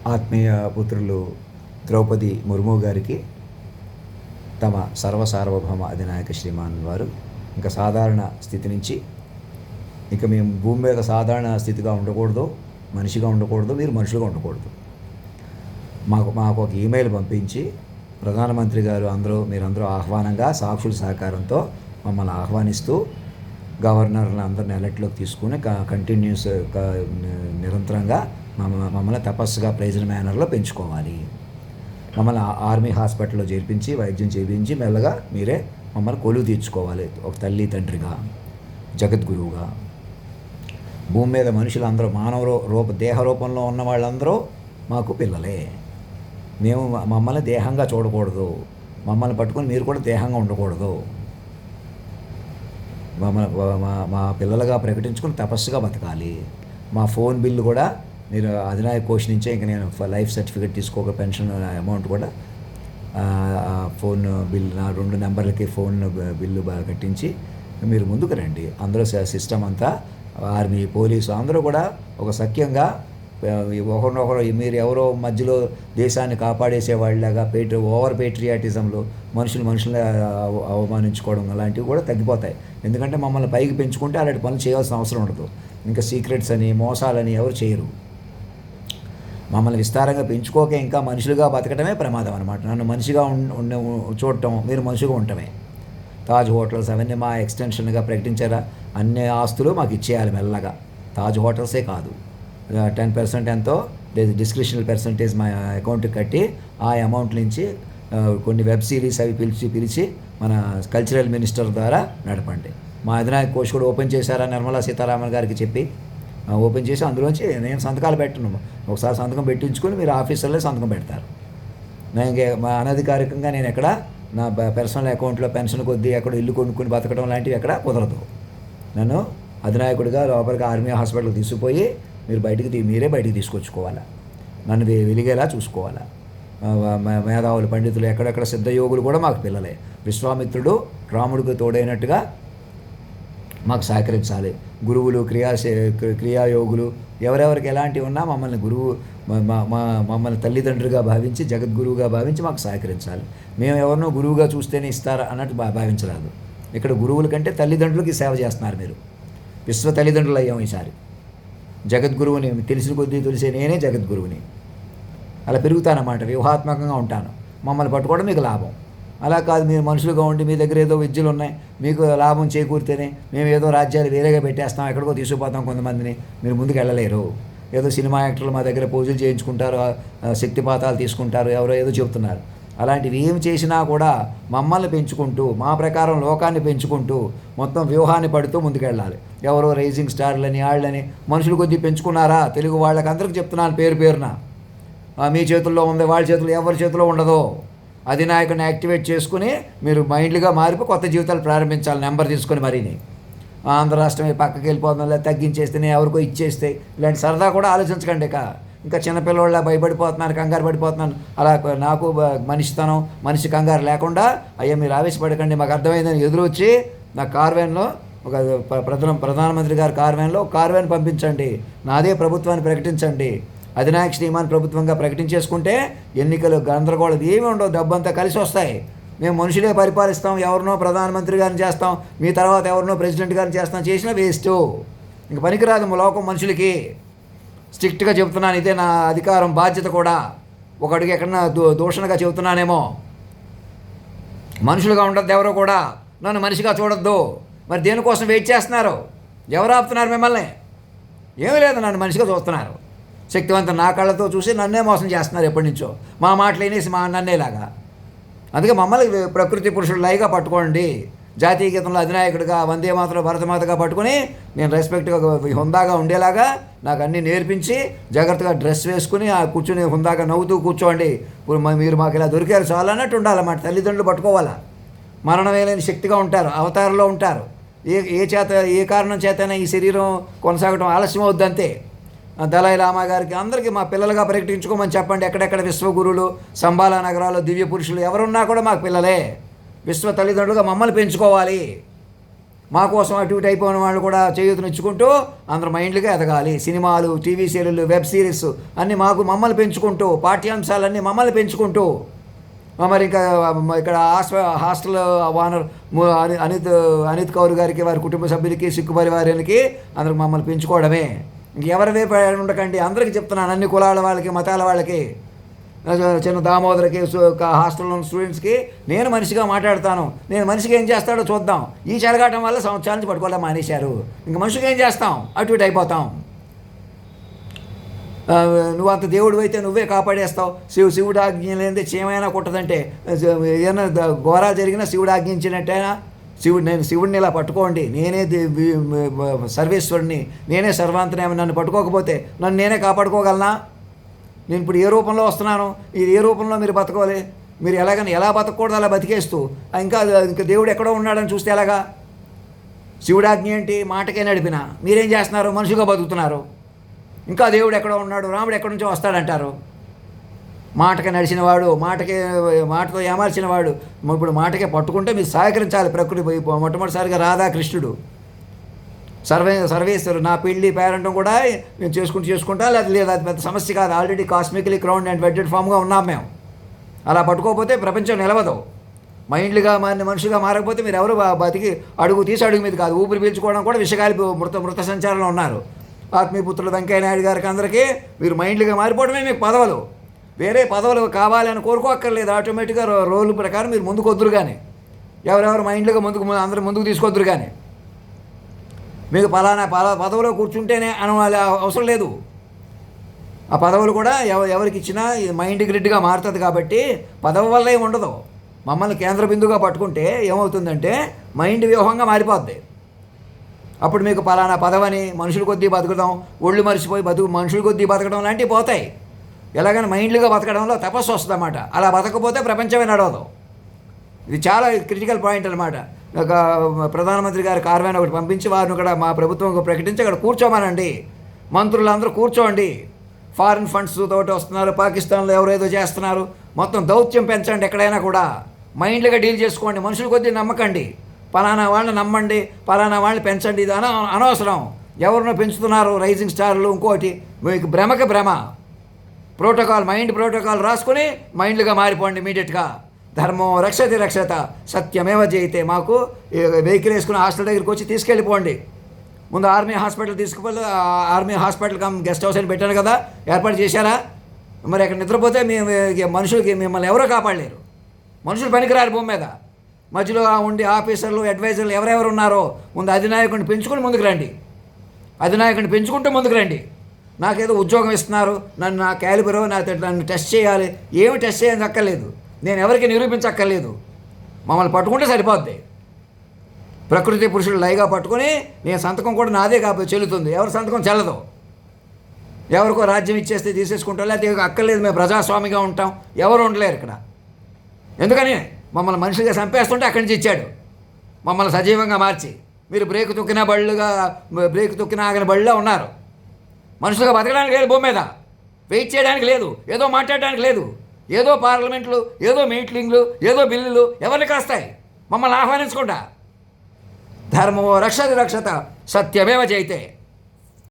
ఆత్మీయ పుత్రులు ద్రౌపది ముర్ము గారికి తమ సర్వసార్వభౌమ అధినాయక శ్రీమాన్ వారు ఇంకా సాధారణ స్థితి నుంచి ఇక మేము భూమి మీద సాధారణ స్థితిగా ఉండకూడదు, మనిషిగా ఉండకూడదు, మీరు మనుషులుగా ఉండకూడదు, మాకు ఒక ఈమెయిల్ పంపించి ప్రధానమంత్రి గారు మీరందరూ ఆహ్వానంగా సాక్షుల సహకారంతో మమ్మల్ని ఆహ్వానిస్తూ గవర్నర్లను అందరిని అలర్ట్లోకి తీసుకుని కంటిన్యూస్ నిరంతరంగా మమ్మల్ని తపస్సుగా ప్రైజ్డ్ మేనర్లో పెంచుకోవాలి, మమ్మల్ని ఆర్మీ హాస్పిటల్లో చేర్పించి వైద్యం చేయించి మెల్లగా మీరే మమ్మల్ని కొలువు తీర్చుకోవాలి, ఒక తల్లి తండ్రిగా, జగద్గురువుగా. భూమి మీద మనుషులందరూ దేహ రూపంలో ఉన్న వాళ్ళందరూ మాకు పిల్లలే. మమ్మల్ని దేహంగా చూడకూడదు, మమ్మల్ని పట్టుకొని మీరు కూడా దేహంగా ఉండకూడదు, మా పిల్లలుగా ప్రకటించుకుని తపస్సుగా బతకాలి. మా ఫోన్ బిల్లు కూడా మీరు అధినాయక కోష్ నుంచే ఇంక నేను లైఫ్ సర్టిఫికేట్ తీసుకోక పెన్షన్ అమౌంట్ కూడా ఫోన్ బిల్ నా 2 నెంబర్లకి ఫోన్ బిల్లు కట్టించి మీరు ముందుకు రండి. అందరూ సిస్టమ్ అంతా ఆర్మీ పోలీసు అందరూ కూడా ఒక సఖ్యంగా ఒకరినొకరు మీరు ఎవరో మధ్యలో దేశాన్ని కాపాడేసే వాళ్ళలాగా ఓవర్ పేట్రియాటిజంలో మనుషుల్ని అవమానించుకోవడం అలాంటివి కూడా తగ్గిపోతాయి. ఎందుకంటే మమ్మల్ని పైకి పెంచుకుంటే అలాంటి పనులు చేయాల్సిన అవసరం ఉండదు. ఇంకా సీక్రెట్స్ అని మోసాలని ఎవరు చేయరు. మమ్మల్ని విస్తారంగా పెంచుకోక ఇంకా మనుషులుగా బతకడమే ప్రమాదం అనమాట. నన్ను మనిషిగా చూడటం, మీరు మనిషిగా ఉండటమే. తాజ్ హోటల్స్ అవన్నీ మా ఎక్స్టెన్షన్గా ప్రకటించారా, అన్ని ఆస్తులు మాకు ఇచ్చేయాలి మెల్లగా. తాజ్ హోటల్సే కాదు, 10% ఎంతో డిస్క్రిప్షనల్ పర్సంటేజ్ మా అకౌంట్కి కట్టి ఆ అమౌంట్ నుంచి కొన్ని వెబ్ సిరీస్ అవి పిలిచి మన కల్చరల్ మినిస్టర్ ద్వారా నడపండి. మా అధినాయక కోష్ కూడా ఓపెన్ చేశారా నిర్మలా సీతారామన్ గారికి చెప్పి ఓపెన్ చేసి అందులోంచి నేను సంతకాలు పెట్టను. ఒకసారి సంతకం పెట్టించుకొని మీరు ఆఫీసర్లే సంతకం పెడతారు. మా అనధికారికంగా నేను ఎక్కడ నా పర్సనల్ అకౌంట్లో పెన్షన్ కొద్దీ ఎక్కడ ఇల్లు కొనుక్కొని బతకడం లాంటివి ఎక్కడ కుదరదు. నన్ను అధినాయకుడిగా లోపలికి ఆర్మీ హాస్పిటల్కి తీసుకుపోయి మీరే బయటికి తీసుకొచ్చుకోవాలా, నన్ను వెలిగేలా చూసుకోవాలా. మేధావులు పండితులు ఎక్కడెక్కడ సిద్ధయోగులు కూడా మాకు పిల్లలే. విశ్వామిత్రుడు రాముడికి తోడైనట్టుగా మాకు సహకరించాలి. గురువులు క్రియాయోగులు ఎవరెవరికి ఎలాంటివి ఉన్నా మమ్మల్ని మమ్మల్ని తల్లిదండ్రులుగా భావించి జగద్గురువుగా భావించి మాకు సహకరించాలి. మేము ఎవరినో గురువుగా చూస్తేనే ఇస్తారా అన్నట్టు భావించరాదు. ఇక్కడ గురువుల కంటే తల్లిదండ్రులకి సేవ చేస్తున్నారు మీరు. విశ్వ తల్లిదండ్రులు అయ్యాం ఈసారి. జగద్గురువుని తెలిసిన కొద్దీ తెలిసే నేనే జగద్గురువుని. అలా పెరుగుతానన్నమాట, వ్యూహాత్మకంగా ఉంటాను. మమ్మల్ని పట్టుకోవడం మీకు లాభం. అలా కాదు, మీరు మనుషులుగా ఉండి మీ దగ్గర ఏదో విద్యలు ఉన్నాయి, మీకు లాభం చేకూరితేనే మేము ఏదో రాజ్యాలు వేరేగా పెట్టేస్తాం, ఎక్కడికో తీసుకుపోతాం కొంతమందిని, మీరు ముందుకు వెళ్ళలేరు. ఏదో సినిమా యాక్టర్లు మా దగ్గర పూజలు చేయించుకుంటారు, శక్తిపాతాలు తీసుకుంటారు, ఎవరో ఏదో చెబుతున్నారు. అలాంటివి ఏమి చేసినా కూడా మమ్మల్ని పెంచుకుంటూ మా ప్రకారం లోకాన్ని పెంచుకుంటూ మొత్తం వ్యూహాన్ని పడుతూ ముందుకెళ్ళాలి. ఎవరో రైజింగ్ స్టార్లని వాళ్ళని మనుషులు కొద్దీ పెంచుకున్నారా? తెలుగు వాళ్ళకి అందరికీ చెప్తున్నాను పేరున. మీ చేతుల్లో ఉంది, వాళ్ళ చేతుల్లో ఎవరి చేతిలో ఉండదు. అధినాయకుని యాక్టివేట్ చేసుకుని మీరు మైండ్లుగా మారిపోయి కొత్త జీవితాలు ప్రారంభించాలి. నెంబర్ తీసుకొని మరీని ఆంధ్ర రాష్ట్రం పక్కకి వెళ్ళిపోతాం, లేదా తగ్గించేస్తేనే ఎవరికో ఇచ్చేస్తే ఇలాంటి సరదా కూడా ఆలోచించకండి. ఇంకా చిన్నపిల్లవాళ్ళ భయపడిపోతున్నాను, కంగారు పడిపోతున్నాను. అలా నాకు మనిషి కంగారు లేకుండా అయ్యా మీరు ఆవేశపడకండి, మాకు అర్థమైందని ఎదురొచ్చి నా కార్వ్యాన్లో ఒక ప్రధానమంత్రి గారి కార్వ్యాన్లో కార్వ్యాన్ పంపించండి, నాదే ప్రభుత్వాన్ని ప్రకటించండి. అధినాయక శ్రీమాన్ ప్రభుత్వంగా ప్రకటించేసుకుంటే ఎన్నికలు గందరగోళం ఏమీ ఉండవు, డబ్బంతా కలిసి వస్తాయి. మేము మనుషులే పరిపాలిస్తాం, ఎవరినో ప్రధానమంత్రి గారిని చేస్తాం, మీ తర్వాత ఎవరినో ప్రెసిడెంట్ గారిని చేస్తాం, చేసినా వేస్ట్. ఇంక పనికిరాదు లోకం మనుషులకి. స్ట్రిక్ట్గా చెబుతున్నాను, ఇదే నా అధికారం బాధ్యత కూడా. ఒక అడుగు ఎక్కడన్నా దూషణగా చెబుతున్నానేమో. మనుషులుగా ఉండద్దు ఎవరో కూడా, నన్ను మనిషిగా చూడొద్దు. మరి దేనికోసం వెయిట్ చేస్తున్నారు? ఎవరు ఆపుతున్నారు మిమ్మల్ని? ఏమీ లేదు, నన్ను మనిషిగా చూస్తున్నారు. శక్తివంతం నా కళ్ళతో చూసి నన్నే మోసం చేస్తున్నారు ఎప్పటి నుంచో. మా మాటలు వినేసి నన్నేలాగా. అందుకే మమ్మల్ని ప్రకృతి పురుషుడు లైగా పట్టుకోండి. జాతీయ గీతంలో అధినాయకుడిగా వందే మాతరం భరతమాతగా పట్టుకుని నేను రెస్పెక్ట్గా హుందాగా ఉండేలాగా నాకు అన్నీ నేర్పించి జాగ్రత్తగా డ్రెస్ వేసుకుని కూర్చుని హుందాగా నవ్వుతూ కూర్చోండి. మీరు మాకు ఇలా దొరికారు చాలా అన్నట్టు ఉండాలన్నమాట. తల్లిదండ్రులు పట్టుకోవాలా. మరణమేలేని శక్తిగా ఉంటారు, అవతారంలో ఉంటారు. ఏ కారణం చేతైనా ఈ శరీరం కొనసాగడం ఆలస్యం అవుద్దంతే. దలై లామా గారికి అందరికీ మా పిల్లలుగా ప్రకటించుకోమని చెప్పండి. ఎక్కడెక్కడ విశ్వగురువులు, సంబాలా నగరాల్లో దివ్య పురుషులు ఎవరున్నా కూడా మాకు పిల్లలే. విశ్వ తల్లిదండ్రులుగా మమ్మల్ని పెంచుకోవాలి. మా కోసం అటు ఇటు అయిపోయిన వాళ్ళు కూడా చేయూతనిచ్చుకుంటూ అందరూ మైండ్లుగా ఎదగాలి. సినిమాలు, టీవీ సీరియళ్ళు, వెబ్ సిరీస్ అన్నీ మమ్మల్ని పెంచుకుంటూ, పాఠ్యాంశాలన్నీ మమ్మల్ని పెంచుకుంటూ, మరి ఇంకా ఇక్కడ హాస్టల్ ఓనర్ అనిత్ కౌర్ గారికి, వారి కుటుంబ సభ్యులకి, సిక్కు పరివారానికి అందరికి మమ్మల్ని పెంచుకోవడమే. ఇంకెవరి వైపు ఉండకండి. అందరికీ చెప్తున్నాను, అన్ని కులాల వాళ్ళకి, మతాల వాళ్ళకి, చిన్న దామోదరకి, హాస్టల్లో ఉన్న స్టూడెంట్స్కి నేను మనిషిగా మాట్లాడతాను. నేను మనిషికి ఏం చేస్తాడో చూద్దాం. ఈ చెలగాటం వల్ల సంవత్సరాల నుంచి పట్టుకోవడం మానేశారు. ఇంక మనిషికి ఏం చేస్తాం? అటు ఇటు అయిపోతాం. నువ్వు అంత దేవుడు అయితే నువ్వే కాపాడేస్తావు. శివుడు ఆజ్ఞ లేనిదే చీమైనా కుట్టదంటే, ఏదైనా ఘోరా జరిగినా శివుడు ఆజ్ఞించినట్టయినా నేను శివుడిని ఇలా పట్టుకోండి, నేనే సర్వేశ్వరుని, నేనే సర్వాంతర్యామి, నన్ను పట్టుకోకపోతే నన్ను నేనే కాపాడుకోగలనా? నేను ఇప్పుడు ఏ రూపంలో వస్తున్నాను, ఇది ఏ రూపంలో మీరు బతకాలి? మీరు ఎలా బతకూడదు అలా బతికేస్తూ ఇంకా దేవుడు ఎక్కడో ఉన్నాడని చూస్తే ఎలాగా? శివుడాజ్ఞ ఏంటి? మాటకే నడిపిన మీరేం చేస్తున్నారు? మనుషుగా బతుకుతున్నారు. ఇంకా దేవుడు ఎక్కడో ఉన్నాడు, రాముడు ఎక్కడి నుంచో వస్తాడంటారు. మాటకే నడిచినవాడు, మాటతో ఏమార్చినవాడు. ఇప్పుడు మాటకే పట్టుకుంటే మీరు సహకరించాలి. ప్రకృతి మొట్టమొదటిసారిగా రాధాకృష్ణుడు సర్వేశ్వరు, నా పెళ్ళి పేరెంటం కూడా నేను చేసుకుంటా, లేదా అది పెద్ద సమస్య కాదు. ఆల్రెడీ కాస్మికలీ క్రౌండ్ అండ్ వెడ్డెడ్ ఫామ్గా ఉన్నాం మేము. అలా పట్టుకోకపోతే ప్రపంచం నిలవదు. మైండ్లుగా మారిన మనుషులుగా మారకపోతే మీరు ఎవరు బతికి అడుగు మీద కాదు, ఊపిరి పీల్చుకోవడం కూడా విషగాలి మృత సంచారంలో ఉన్నారు. ఆత్మీయపుత్రులు వెంకయ్య నాయుడు గారికి అందరికీ మీరు మైండ్లుగా మారిపోవడమే మీకు పదవులు. వేరే పదవులు కావాలని కోరుకోక్కర్లేదు. ఆటోమేటిక్గా రోల్ ప్రకారం మీరు ముందుకు వద్దురు. కానీ ఎవరెవరు మైండ్లుగా అందరూ ముందుకు తీసుకొద్దురు. కానీ మీకు పలానా పదవిలో కూర్చుంటేనే అనాలి అవసరం లేదు. ఆ పదవులు కూడా ఎవరికి ఇచ్చినా మైండ్ గ్రిడ్గా మారుతుంది. కాబట్టి పదవి వల్ల ఏమి ఉండదు. మమ్మల్ని కేంద్ర బిందుగా పట్టుకుంటే ఏమవుతుందంటే మైండ్ వ్యూహంగా మారిపోద్ది. అప్పుడు మీకు పలానా పదవని మనుషుల కొద్దీ బతుకుదాం, ఒళ్ళు మరిచిపోయి మనుషుల కొద్దీ బతకడం లాంటివి పోతాయి. ఎలాగైనా మైండ్లుగా బతకడంలో తపస్సు వస్తుంది అన్నమాట. అలా బతకపోతే ప్రపంచమే నడవదు. ఇది చాలా క్రిటికల్ పాయింట్ అనమాట. ఒక ప్రధానమంత్రి గారి కార్యాన్ని ఒకటి పంపించి వారిని కూడా మా ప్రభుత్వం ప్రకటించి అక్కడ కూర్చోమనండి. మంత్రులందరూ కూర్చోండి. ఫారిన్ ఫండ్స్ తోటి వస్తున్నారు, పాకిస్తాన్లో ఎవరేదో చేస్తున్నారు, మొత్తం దౌత్యం పెంచండి. ఎక్కడైనా కూడా మైండ్లుగా డీల్ చేసుకోండి. మనుషుల కొద్దీ నమ్మకండి. పలానా వాళ్ళని నమ్మండి, పలానా వాళ్ళని పెంచండి. ఇది అనవసరం. ఎవరినో పెంచుతున్నారు రైజింగ్ స్టార్లు, ఇంకోటి. మీకు భ్రమకి భ్రమ. ప్రోటోకాల్, మైండ్ ప్రోటోకాల్ రాసుకుని మైండ్లుగా మారిపోండి ఇమీడియట్గా. ధర్మం రక్షత సత్యమేవ జయితే. మాకు వెహికల్ వేసుకుని హాస్టల్ దగ్గరికి వచ్చి తీసుకెళ్ళిపోండి. ముందు ఆర్మీ హాస్పిటల్ తీసుకుపోయి, ఆర్మీ హాస్పిటల్ గెస్ట్ హౌస్ అని పెట్టాను కదా, ఏర్పాటు చేశారా? మరి అక్కడ నిద్రపోతే మనుషులకి మిమ్మల్ని ఎవరో కాపాడలేరు. మనుషులు పనికిరారు భూమి మీద. మధ్యలో ఉండి ఆఫీసర్లు, అడ్వైజర్లు ఎవరెవరు ఉన్నారో ముందు అధినాయకుడిని పెంచుకుని ముందుకు రండి. అధినాయకుడిని పెంచుకుంటూ ముందుకు రండి. నాకేదో ఉద్యోగం ఇస్తున్నారు, నా క్యాలిబరో, నన్ను టెస్ట్ చేయాలి. ఏమి టెస్ట్ చేయని అక్కర్లేదు. నేను ఎవరికి నిరూపించక్కర్లేదు. మమ్మల్ని పట్టుకుంటే సరిపోద్ది. ప్రకృతి పురుషుడు లైగా పట్టుకొని నేను సంతకం కూడా నాదే కాబట్టి చెల్లుతుంది. ఎవరి సంతకం చెల్లదు. ఎవరికో రాజ్యం ఇచ్చేస్తే తీసేసుకుంటాం, లేకపోతే అక్కర్లేదు, మేము ప్రజాస్వామిగా ఉంటాం. ఎవరు ఉండలేరు ఇక్కడ. ఎందుకని మమ్మల్ని మనుషులుగా చంపేస్తుంటే అక్కడి నుంచి ఇచ్చాడు. మమ్మల్ని సజీవంగా మార్చి మీరు బ్రేక్ తొక్కిన ఆగిన బళ్ళలో ఉన్నారు. మనుషులుగా బతకడానికి లేదు భూమి మీద. వెయిట్ చేయడానికి లేదు, ఏదో మాట్లాడడానికి లేదు. ఏదో పార్లమెంట్లు, ఏదో మీటింగ్లు, ఏదో బిల్లులు ఎవరిని కాస్తాయి? మమ్మల్ని ఆహ్వానించకుండా. ధర్మో రక్షత సత్యమేవ జయితే.